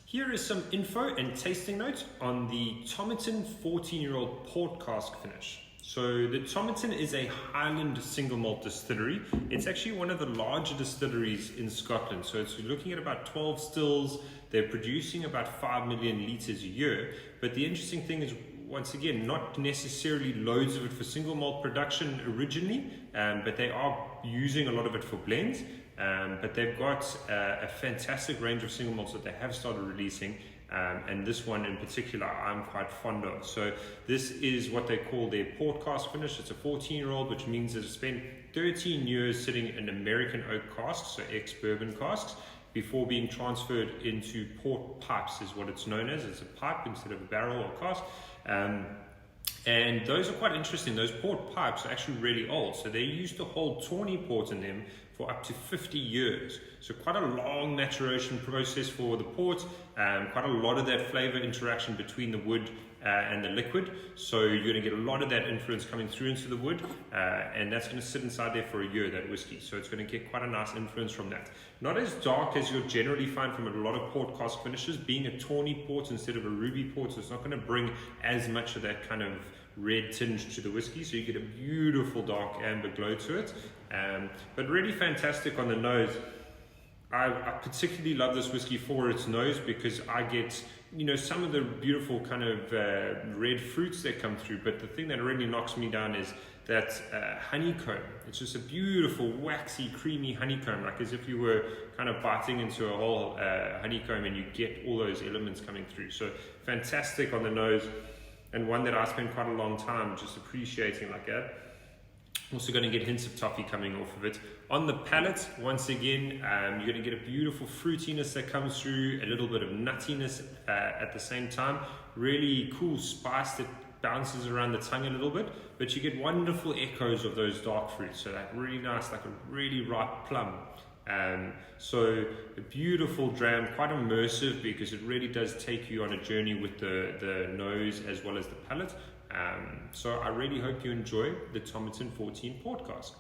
Here is some info and tasting notes on the Tomatin 14-year-old Port Cask finish. So the Tomatin is a Highland single malt distillery. It's actually one of the larger distilleries in Scotland. So it's looking at about 12 stills. They're producing about 5 million litres a year. But the interesting thing is, once again, not necessarily loads of it for single malt production originally, but they are using a lot of it for blends. But they've got a fantastic range of single malts that they have started releasing, and this one in particular I'm quite fond of. So this is what they call their Port Cask finish. It's a 14-year-old, which means it's spent 13 years sitting in American oak casks, so ex-bourbon casks, before being transferred into port pipes is what it's known as. It's a pipe instead of a barrel or cask. And those are quite interesting. Those port pipes are actually really old. So they used to hold tawny port in them for up to 50 years. So quite a long maturation process for the port. Quite a lot of that flavor interaction between the wood and the liquid. So you're going to get a lot of that influence coming through into the wood. And that's going to sit inside there for a year, that whiskey. So it's going to get quite a nice influence from that. Not as dark as you'll generally find from a lot of port cask finishes, being a tawny port instead of a ruby port. So it's not going to bring as much of that kind of red tinge to the whiskey, so you get a beautiful dark amber glow to it, but really fantastic on the nose. I particularly love this whiskey for its nose, because I get, some of the beautiful kind of red fruits that come through, but the thing that really knocks me down is that honeycomb. It's just a beautiful, waxy, creamy honeycomb, like as if you were kind of biting into a whole honeycomb, and you get all those elements coming through. So fantastic on the nose, and one that I spent quite a long time just appreciating like that. Also going to get hints of toffee coming off of it. On the palate, once again, you're going to get a beautiful fruitiness that comes through, a little bit of nuttiness at the same time. Really cool spice that bounces around the tongue a little bit, but you get wonderful echoes of those dark fruits. So that really nice, like a really ripe plum. So a beautiful dram, quite immersive, because it really does take you on a journey with the nose as well as the palate. So I really hope you enjoy the Tomatin 14 Port Cask.